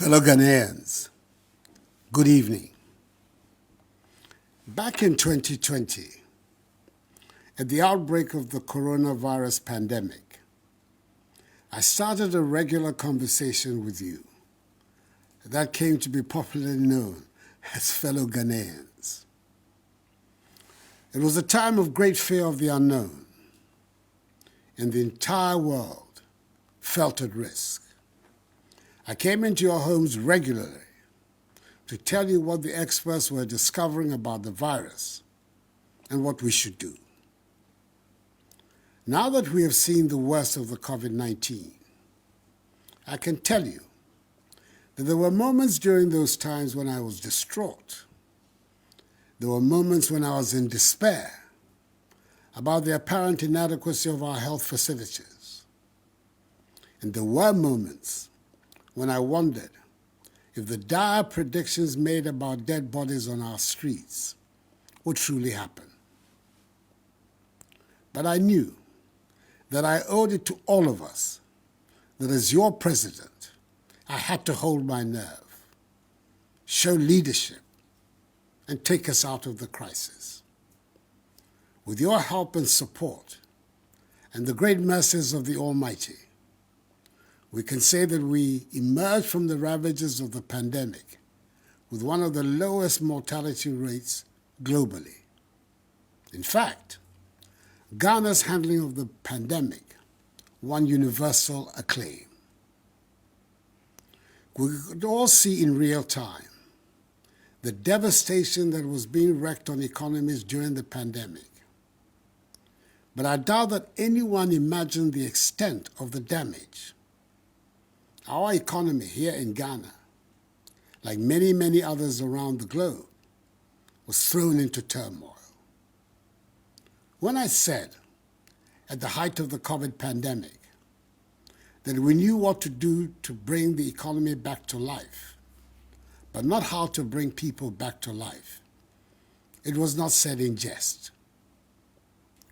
Fellow Ghanaians, good evening. Back in 2020, at the outbreak of the coronavirus pandemic, I started a regular conversation with you that came to be popularly known as fellow Ghanaians. It was a time of great fear of the unknown, and the entire world felt at risk. I came into your homes regularly to tell you what the experts were discovering about the virus and what we should do. Now that we have seen the worst of the COVID-19, I can tell you that there were moments during those times when I was distraught. There were moments when I was in despair about the apparent inadequacy of our health facilities. And there were moments when I wondered if the dire predictions made about dead bodies on our streets would truly happen. But I knew that I owed it to all of us that as your president, I had to hold my nerve, show leadership, and take us out of the crisis. With your help and support, and the great mercies of the Almighty, we can say that we emerged from the ravages of the pandemic with one of the lowest mortality rates globally. In fact, Ghana's handling of the pandemic won universal acclaim. We could all see in real time the devastation that was being wreaked on economies during the pandemic. But I doubt that anyone imagined the extent of the damage. Our economy here in Ghana, like many, many others around the globe, was thrown into turmoil. When I said, at the height of the COVID pandemic, that we knew what to do to bring the economy back to life, but not how to bring people back to life, it was not said in jest.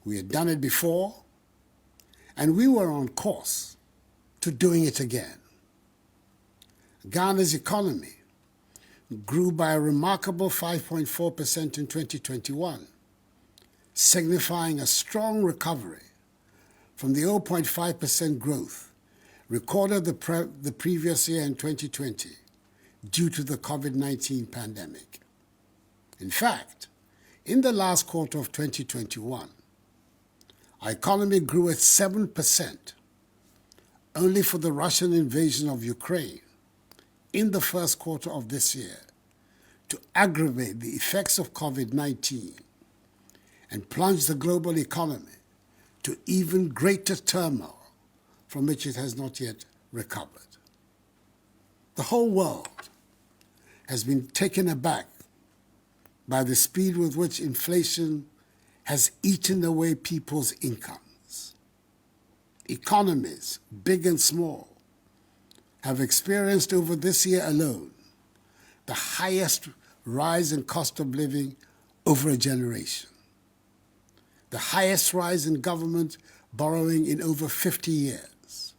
We had done it before, and we were on course to doing it again. Ghana's economy grew by a remarkable 5.4% in 2021, signifying a strong recovery from the 0.5% growth recorded the previous year in 2020 due to the COVID-19 pandemic. In fact, in the last quarter of 2021, our economy grew at 7%, only for the Russian invasion of Ukraine in the first quarter of this year to aggravate the effects of COVID-19 and plunge the global economy to even greater turmoil from which it has not yet recovered. The whole world has been taken aback by the speed with which inflation has eaten away people's incomes. Economies, big and small, have experienced over this year alone the highest rise in cost of living over a generation, the highest rise in government borrowing in over 50 years,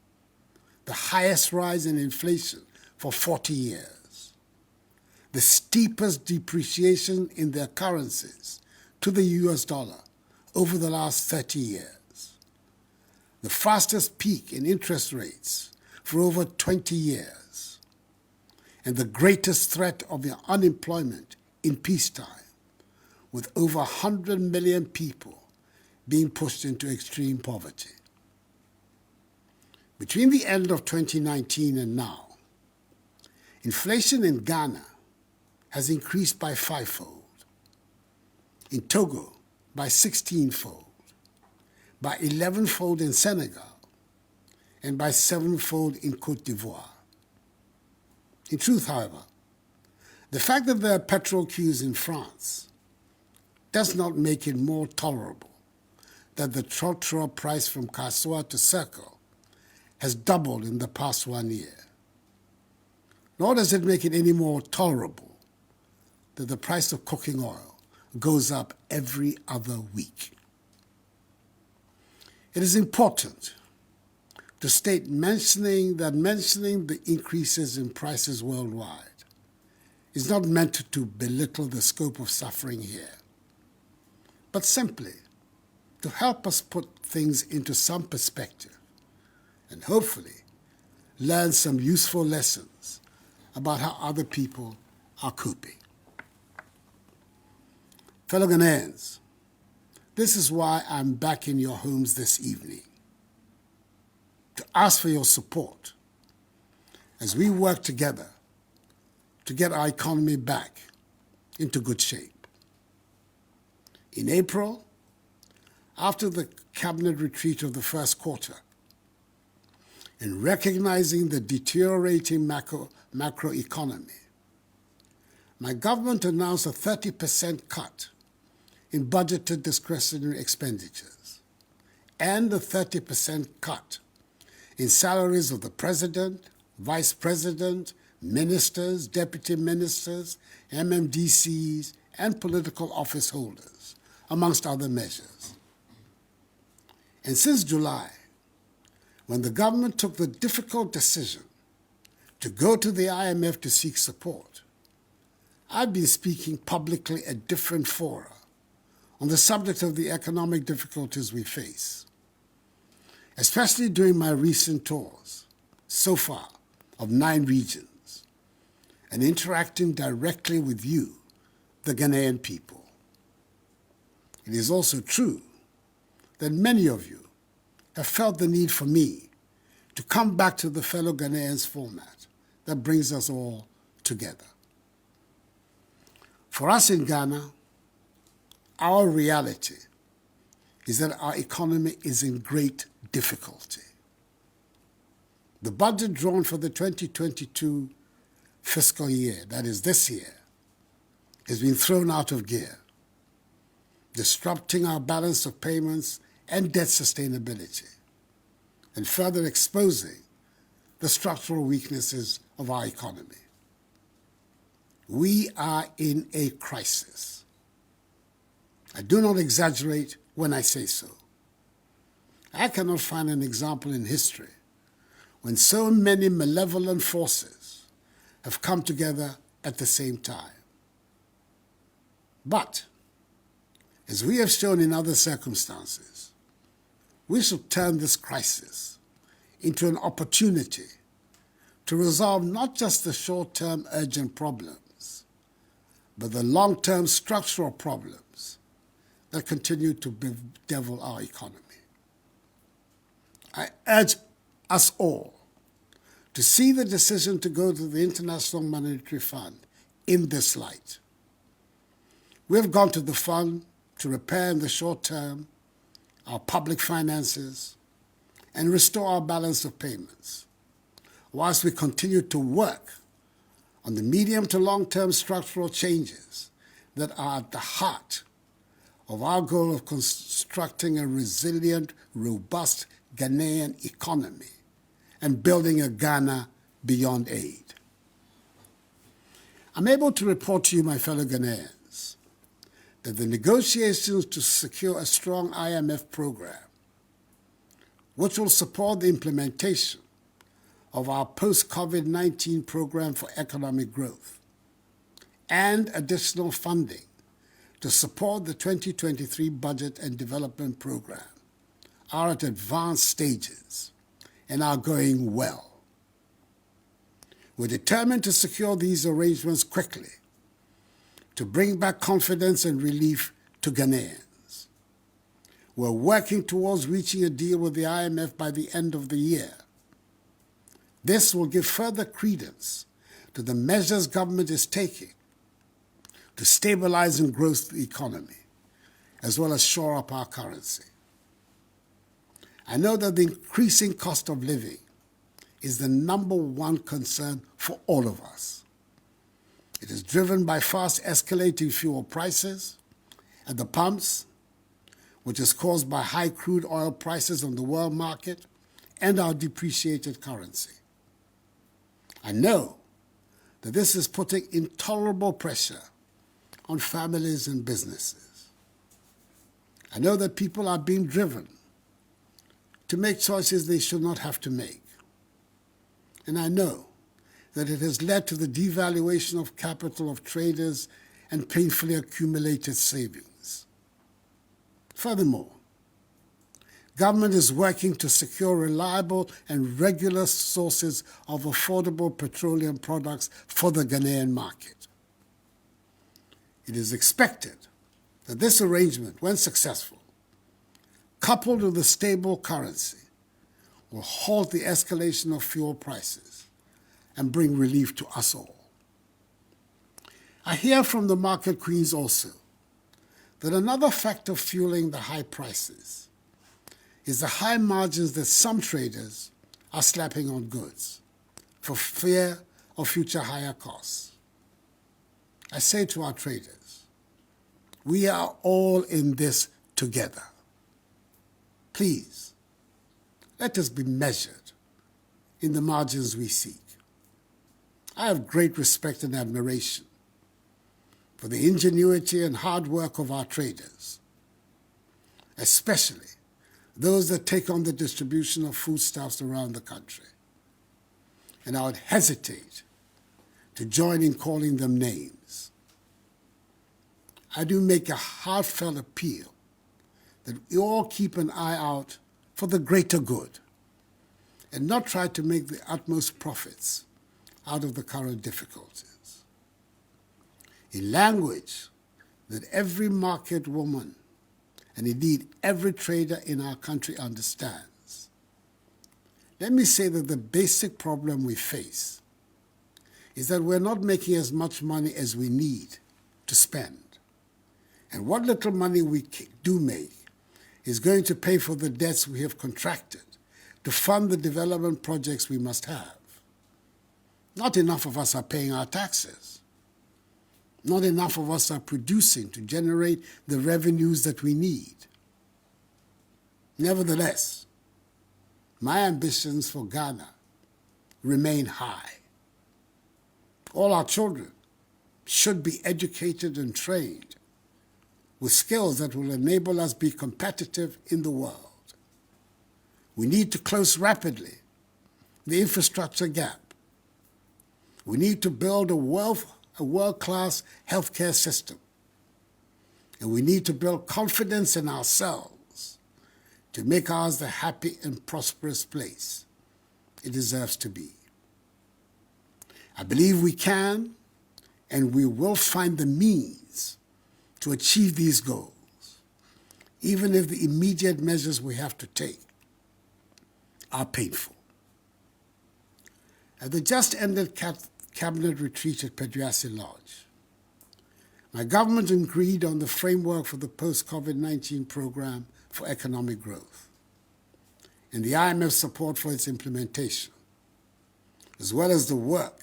the highest rise in inflation for 40 years, the steepest depreciation in their currencies to the US dollar over the last 30 years, the fastest peak in interest rates for over 20 years, and the greatest threat of unemployment in peacetime, with over 100 million people being pushed into extreme poverty. Between the end of 2019 and now, inflation in Ghana has increased by 5-fold, in Togo by 16-fold, by 11-fold in Senegal, and by 7-fold in Côte d'Ivoire. In truth, however, the fact that there are petrol queues in France does not make it more tolerable that the trottoir price from Kassoa to Circle has doubled in the past 1 year. Nor does it make it any more tolerable that the price of cooking oil goes up every other week. It is important to state mentioning the increases in prices worldwide is not meant to belittle the scope of suffering here, but simply to help us put things into some perspective and hopefully learn some useful lessons about how other people are coping. Fellow Ghanaians, this is why I'm back in your homes this evening, to ask for your support as we work together to get our economy back into good shape. In April, after the cabinet retreat of the first quarter, in recognizing the deteriorating macroeconomy, my government announced a 30% cut in budgeted discretionary expenditures and a 30% cut in salaries of the president, vice president, ministers, deputy ministers, MMDCs, and political office holders, amongst other measures. And since July, when the government took the difficult decision to go to the IMF to seek support, I've been speaking publicly at different fora on the subject of the economic difficulties we face, especially during my recent tours, so far, of 9 regions, and interacting directly with you, the Ghanaian people. It is also true that many of you have felt the need for me to come back to the fellow Ghanaians format that brings us all together. For us in Ghana, our reality is that our economy is in great difficulty. The budget drawn for the 2022 fiscal year, that is this year, has been thrown out of gear, disrupting our balance of payments and debt sustainability, and further exposing the structural weaknesses of our economy. We are in a crisis. I do not exaggerate when I say so. I cannot find an example in history when so many malevolent forces have come together at the same time. But, as we have shown in other circumstances, we should turn this crisis into an opportunity to resolve not just the short-term urgent problems, but the long-term structural problems that continue to bedevil our economy. I urge us all to see the decision to go to the International Monetary Fund in this light. We have gone to the fund to repair in the short term our public finances and restore our balance of payments, whilst we continue to work on the medium to long-term structural changes that are at the heart of our goal of constructing a resilient, robust Ghanaian economy and building a Ghana beyond aid. I'm able to report to you, my fellow Ghanaians, that the negotiations to secure a strong IMF program, which will support the implementation of our post-COVID-19 program for economic growth, and additional funding to support the 2023 budget and development program, are at advanced stages and are going well. We're determined to secure these arrangements quickly to bring back confidence and relief to Ghanaians. We're working towards reaching a deal with the IMF by the end of the year. This will give further credence to the measures government is taking to stabilize and grow the economy, as well as shore up our currency. I know that the increasing cost of living is the number one concern for all of us. It is driven by fast escalating fuel prices at the pumps, which is caused by high crude oil prices on the world market and our depreciated currency. I know that this is putting intolerable pressure on families and businesses. I know that people are being driven to make choices they should not have to make. And I know that it has led to the devaluation of capital of traders and painfully accumulated savings. Furthermore, government is working to secure reliable and regular sources of affordable petroleum products for the Ghanaian market. It is expected that this arrangement, when successful, coupled with a stable currency, will halt the escalation of fuel prices and bring relief to us all. I hear from the market queens also that another factor fueling the high prices is the high margins that some traders are slapping on goods for fear of future higher costs. I say to our traders, we are all in this together. Please, let us be measured in the margins we seek. I have great respect and admiration for the ingenuity and hard work of our traders, especially those that take on the distribution of foodstuffs around the country. And I would hesitate to join in calling them names. I do make a heartfelt appeal that we all keep an eye out for the greater good and not try to make the utmost profits out of the current difficulties. In language that every market woman and indeed every trader in our country understands, let me say that the basic problem we face is that we're not making as much money as we need to spend. And what little money we do make is going to pay for the debts we have contracted to fund the development projects we must have. Not enough of us are paying our taxes. Not enough of us are producing to generate the revenues that we need. Nevertheless, my ambitions for Ghana remain high. All our children should be educated and trained with skills that will enable us to be competitive in the world. We need to close rapidly the infrastructure gap. We need to build a world-class healthcare system. And we need to build confidence in ourselves to make ours the happy and prosperous place it deserves to be. I believe we can and we will find the means to achieve these goals, even if the immediate measures we have to take are painful. At the just-ended Cabinet retreat at Peduasi Lodge, my government agreed on the framework for the post-COVID-19 program for economic growth and the IMF's support for its implementation, as well as the work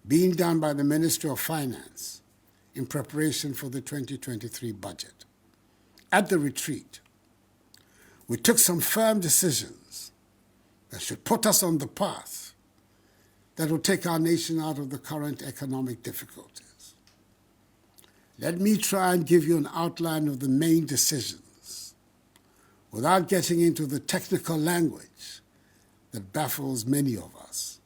being done by the Ministry of Finance in preparation for the 2023 budget. At the retreat, we took some firm decisions that should put us on the path that will take our nation out of the current economic difficulties. Let me try and give you an outline of the main decisions without getting into the technical language that baffles many of us.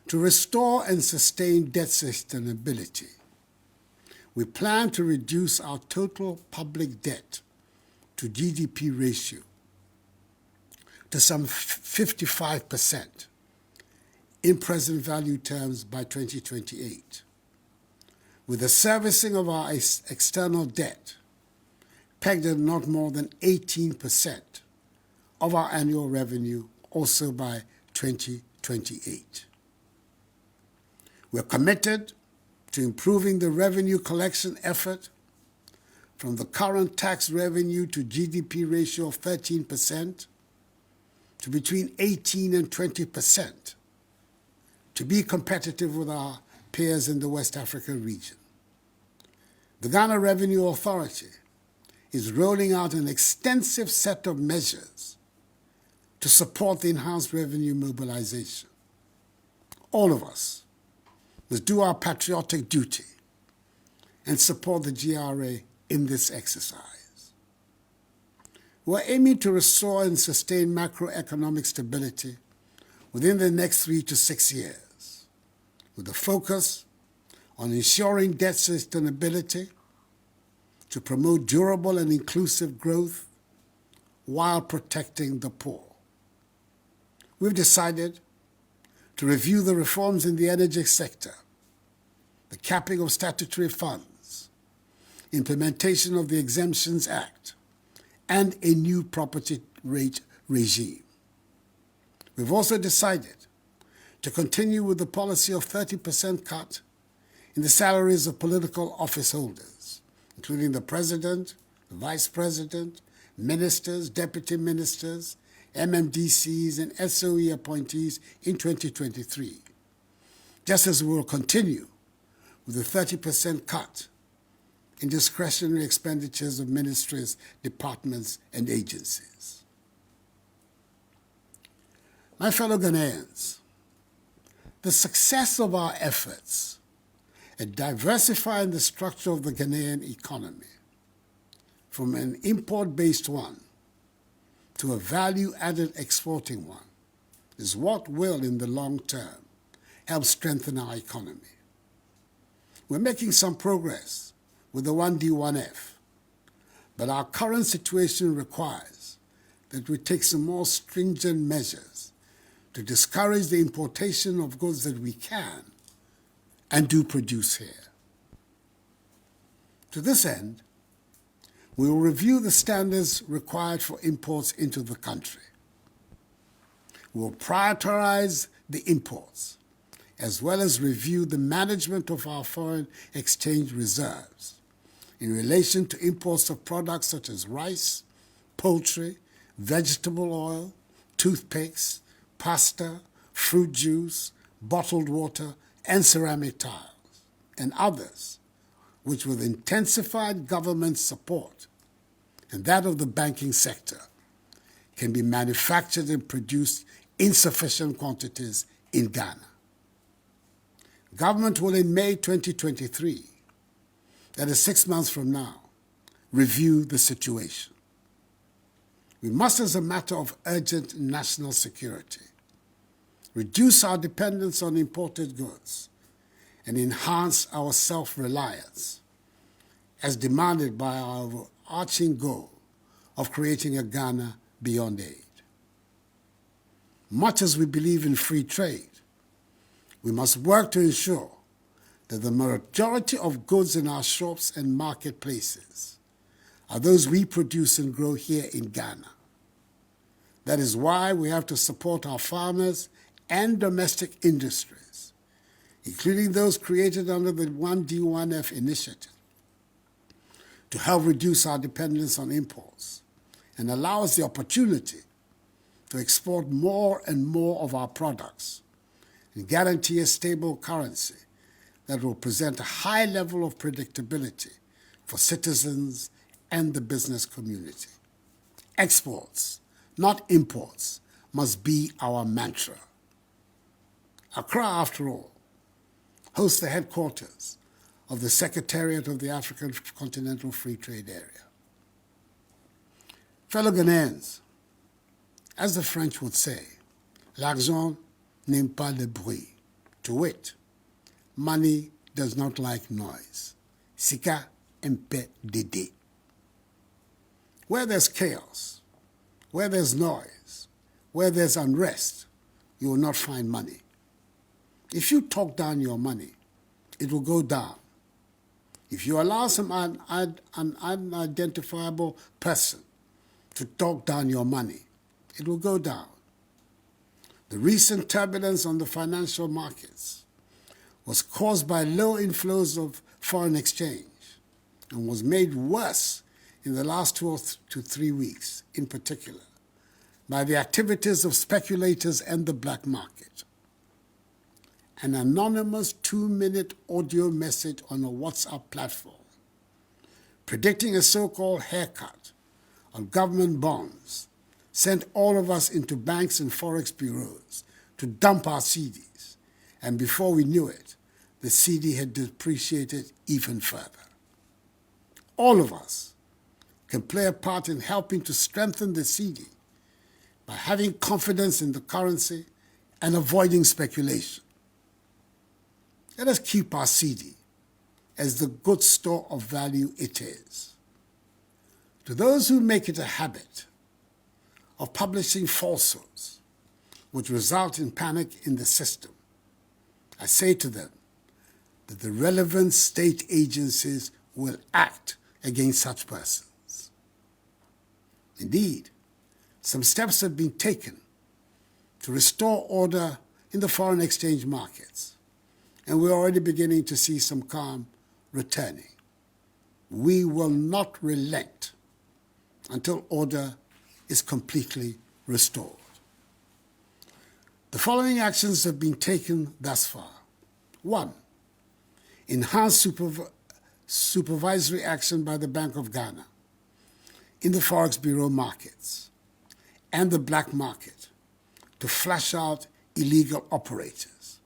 To restore and sustain debt sustainability, we plan to reduce our total public debt to GDP ratio to some 55% in present value terms by 2028, with the servicing of our external debt pegged at not more than 18% of our annual revenue also by 2028. We're committed to improving the revenue collection effort from the current tax revenue to GDP ratio of 13% to between 18 and 20%, to be competitive with our peers in the West Africa region. The Ghana Revenue Authority is rolling out an extensive set of measures to support the enhanced revenue mobilization. All of us must do our patriotic duty and support the GRA in this exercise. We're aiming to restore and sustain macroeconomic stability within the next 3 to 6 years, with a focus on ensuring debt sustainability to promote durable and inclusive growth while protecting the poor. We've decided to review the reforms in the energy sector, the capping of statutory funds, implementation of the Exemptions Act, and a new property rate regime. We've also decided to continue with the policy of 30% cut in the salaries of political office holders, including the President, the Vice President, ministers, deputy ministers, MMDCs, and SOE appointees in 2023, just as we will continue with the 30% cut in discretionary expenditures of ministries, departments, and agencies. My fellow Ghanaians, the success of our efforts at diversifying the structure of the Ghanaian economy from an import-based one to a value-added exporting one is what will, in the long term, help strengthen our economy. We're making some progress with the 1D1F, but our current situation requires that we take some more stringent measures to discourage the importation of goods that we can and do produce here. To this end, we will review the standards required for imports into the country. We will prioritize the imports, as well as review the management of our foreign exchange reserves in relation to imports of products such as rice, poultry, vegetable oil, toothpicks, pasta, fruit juice, bottled water, and ceramic tiles, and others, which with intensified government support and that of the banking sector, can be manufactured and produced in sufficient quantities in Ghana. Government will in May 2023, that is 6 months from now, review the situation. We must, as a matter of urgent national security, reduce our dependence on imported goods and enhance our self-reliance as demanded by our overarching goal of creating a Ghana beyond aid. Much as we believe in free trade, we must work to ensure that the majority of goods in our shops and marketplaces are those we produce and grow here in Ghana. That is why we have to support our farmers and domestic industries, including those created under the 1D1F initiative, to help reduce our dependence on imports and allow us the opportunity to export more and more of our products and guarantee a stable currency that will present a high level of predictability for citizens and the business community. Exports, not imports, must be our mantra. Accra, after all, hosts the headquarters of the Secretariat of the African Continental Free Trade Area. Fellow Ghanaians, as the French would say, l'argent n'aime pas le bruit. To wit, money does not like noise. Sika mpe dede. Where there's chaos, where there's noise, where there's unrest, you will not find money. If you talk down your money, it will go down. If you allow an unidentifiable person to talk down your money, it will go down. The recent turbulence on the financial markets was caused by low inflows of foreign exchange and was made worse in the last 2 to 3 weeks, in particular, by the activities of speculators and the black market. An anonymous 2-minute audio message on a WhatsApp platform predicting a so-called haircut on government bonds sent all of us into banks and forex bureaus to dump our CDs, and before we knew it, the CD had depreciated even further. All of us can play a part in helping to strengthen the cedi by having confidence in the currency and avoiding speculation. Let us keep our cedi as the good store of value it is. To those who make it a habit of publishing falsehoods, which result in panic in the system, I say to them that the relevant state agencies will act against such persons. Indeed, some steps have been taken to restore order in the foreign exchange markets, and we're already beginning to see some calm returning. We will not relent until order is completely restored. The following actions have been taken thus far. 1. Enhanced supervisory action by the Bank of Ghana in the Forex Bureau markets and the black market to flush out illegal operators,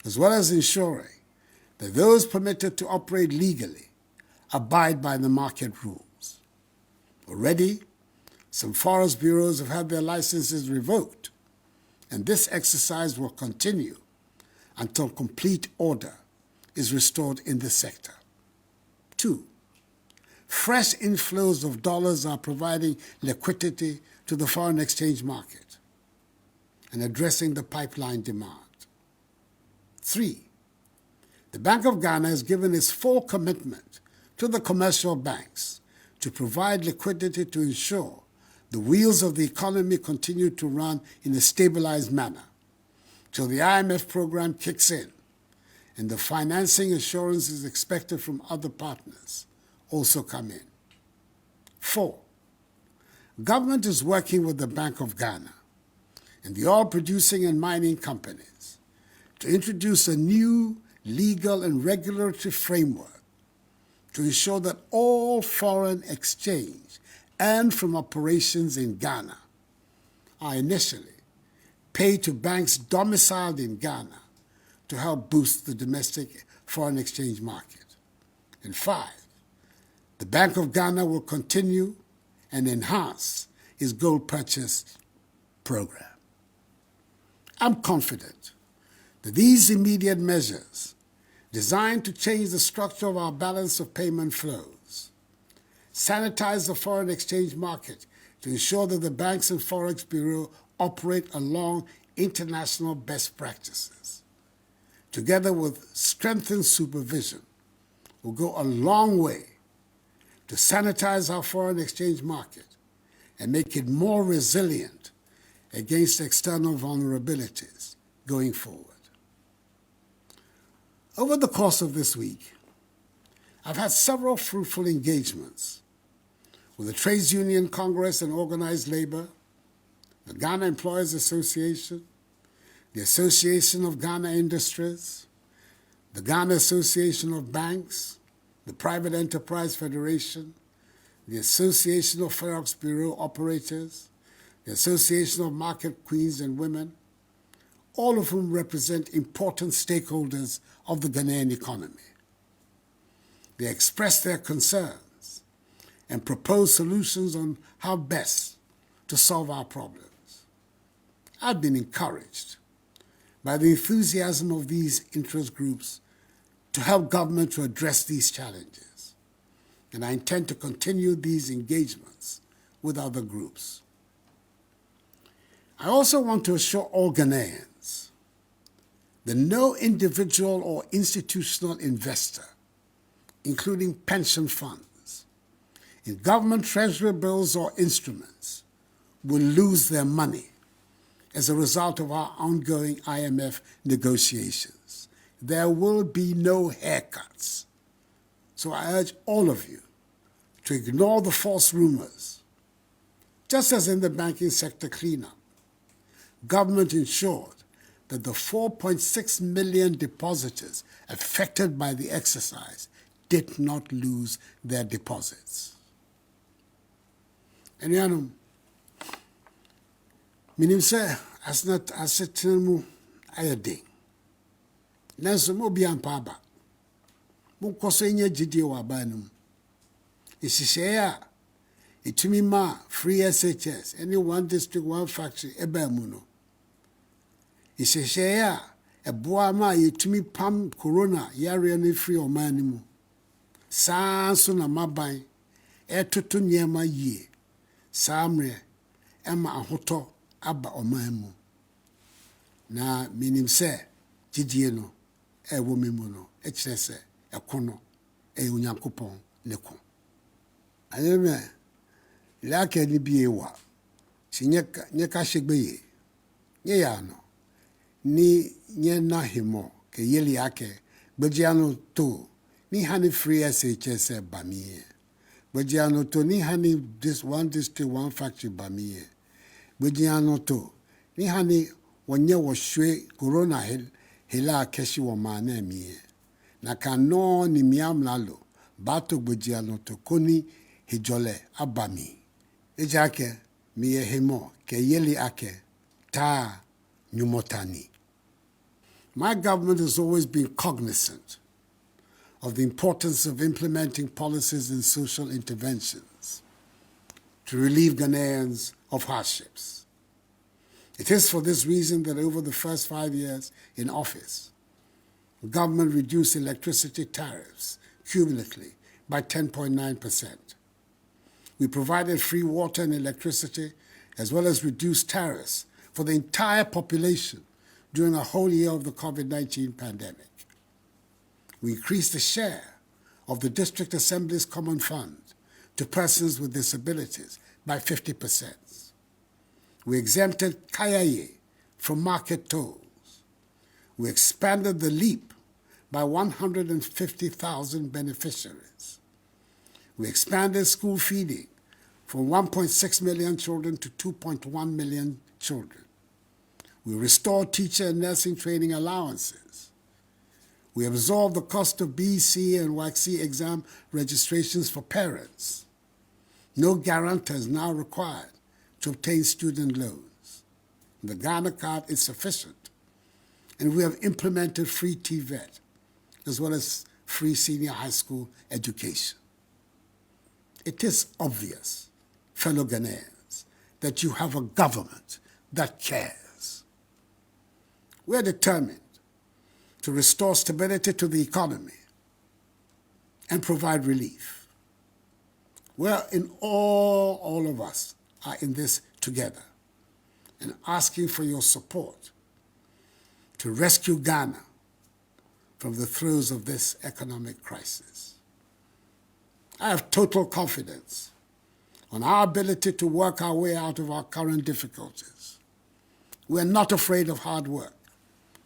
as well as ensuring that those permitted to operate legally abide by the market rules. Already, some Forex bureaus have had their licenses revoked, and this exercise will continue until complete order is restored in the sector. 2. Fresh inflows of dollars are providing liquidity to the foreign exchange market and addressing the pipeline demand. 3. The Bank of Ghana has given its full commitment to the commercial banks to provide liquidity to ensure the wheels of the economy continue to run in a stabilized manner till the IMF program kicks in and the financing assurances expected from other partners also come in. 4. Government is working with the Bank of Ghana and the oil producing and mining companies to introduce a new legal and regulatory framework to ensure that all foreign exchange and from operations in Ghana are initially paid to banks domiciled in Ghana to help boost the domestic foreign exchange market. And 5, the Bank of Ghana will continue and enhance its gold purchase program. I'm confident that these immediate measures, designed to change the structure of our balance of payment flows, sanitize the foreign exchange market to ensure that the banks and Forex Bureau operate along international best practices, together with strengthened supervision, will go a long way to sanitize our foreign exchange market and make it more resilient against external vulnerabilities going forward. Over the course of this week, I've had several fruitful engagements with the Trades Union Congress and Organized Labor, the Ghana Employers Association, the Association of Ghana Industries, the Ghana Association of Banks, the Private Enterprise Federation, the Association of Forex Bureau Operators, the Association of Market Queens and Women, all of whom represent important stakeholders of the Ghanaian economy. They expressed their concerns and proposed solutions on how best to solve our problems. I've been encouraged by the enthusiasm of these interest groups to help government to address these challenges, and I intend to continue these engagements with other groups. I also want to assure all Ghanaians that no individual or institutional investor, including pension funds, in government treasury bills or instruments, will lose their money as a result of our ongoing IMF negotiations. There will be no haircuts. So I urge all of you to ignore the false rumors. Just as in the banking sector cleanup, government ensured that the 4.6 million depositors affected by the exercise did not lose their deposits. And minim sɛ asnat asetena mu ayɛ den. Nanso mo bi ampa aba. Mo kɔso nya gidie wɔ aban no mu. Nhyehyɛe a Itumi ma free SHS, any one district, one factory, ebe muno. Isheshea, eboa ma itumi pam corona, yare ni free o manimu. Sanso na maban, etoto nyema yie. Samre, ema ahoto aba o manimu. Na minim se, jidie no, ewo mimu no, echire se, ekono, unyankopon neko. Ayeme, ilake ni biyewa, si nyeka shegbeye, nye ya no, ni nye na himo, ke yeli ake, bejiano to, ni hani free SHS bamiye. Bejiano to, ni hani this one district, one factory bamiye. Bejiano to, ni hani wanye washwe corona hela keshi wa maane miye. Na kano ni miamlalo, bato bejiano to, koni hijole abami. Ejake miye himo, ke yeli ake, ta nyumotani. My government has always been cognizant of the importance of implementing policies and social interventions to relieve Ghanaians of hardships. It is for this reason that over the first 5 years in office, the government reduced electricity tariffs cumulatively by 10.9%. We provided free water and electricity, as well as reduced tariffs for the entire population during a whole year of the COVID-19 pandemic. We increased the share of the District Assembly's Common Fund to persons with disabilities by 50%. We exempted Kayaye from market tolls. We expanded the LEAP by 150,000 beneficiaries. We expanded school feeding from 1.6 million children to 2.1 million children. We restored teacher and nursing training allowances. We absorbed the cost of BC and WACC exam registrations for parents. No guarantor is now required to obtain student loans. The Ghana card is sufficient. And we have implemented free TVET, as well as free senior high school education. It is obvious, fellow Ghanaians, that you have a government that cares. We are determined to restore stability to the economy and provide relief. Well, all of us are in this together and asking for your support to rescue Ghana from the throes of this economic crisis. I have total confidence on our ability to work our way out of our current difficulties. We are not afraid of hard work.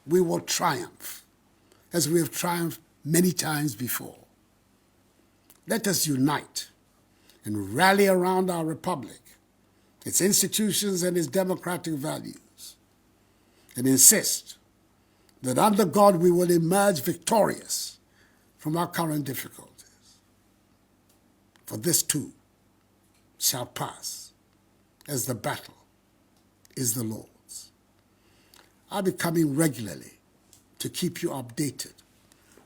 We will triumph, as we have triumphed many times before. Let us unite and rally around our republic, its institutions and its democratic values, and insist that under God we will emerge victorious from our current difficulties. For this too shall pass, as the battle is the Lord's. I'll be coming regularly to keep you updated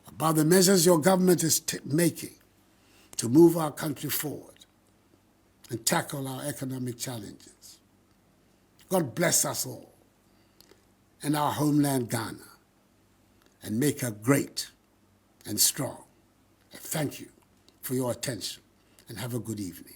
about the measures your government is making to move our country forward and tackle our economic challenges. God bless us all and our homeland Ghana, and make her great and strong. And thank you for your attention, and have a good evening.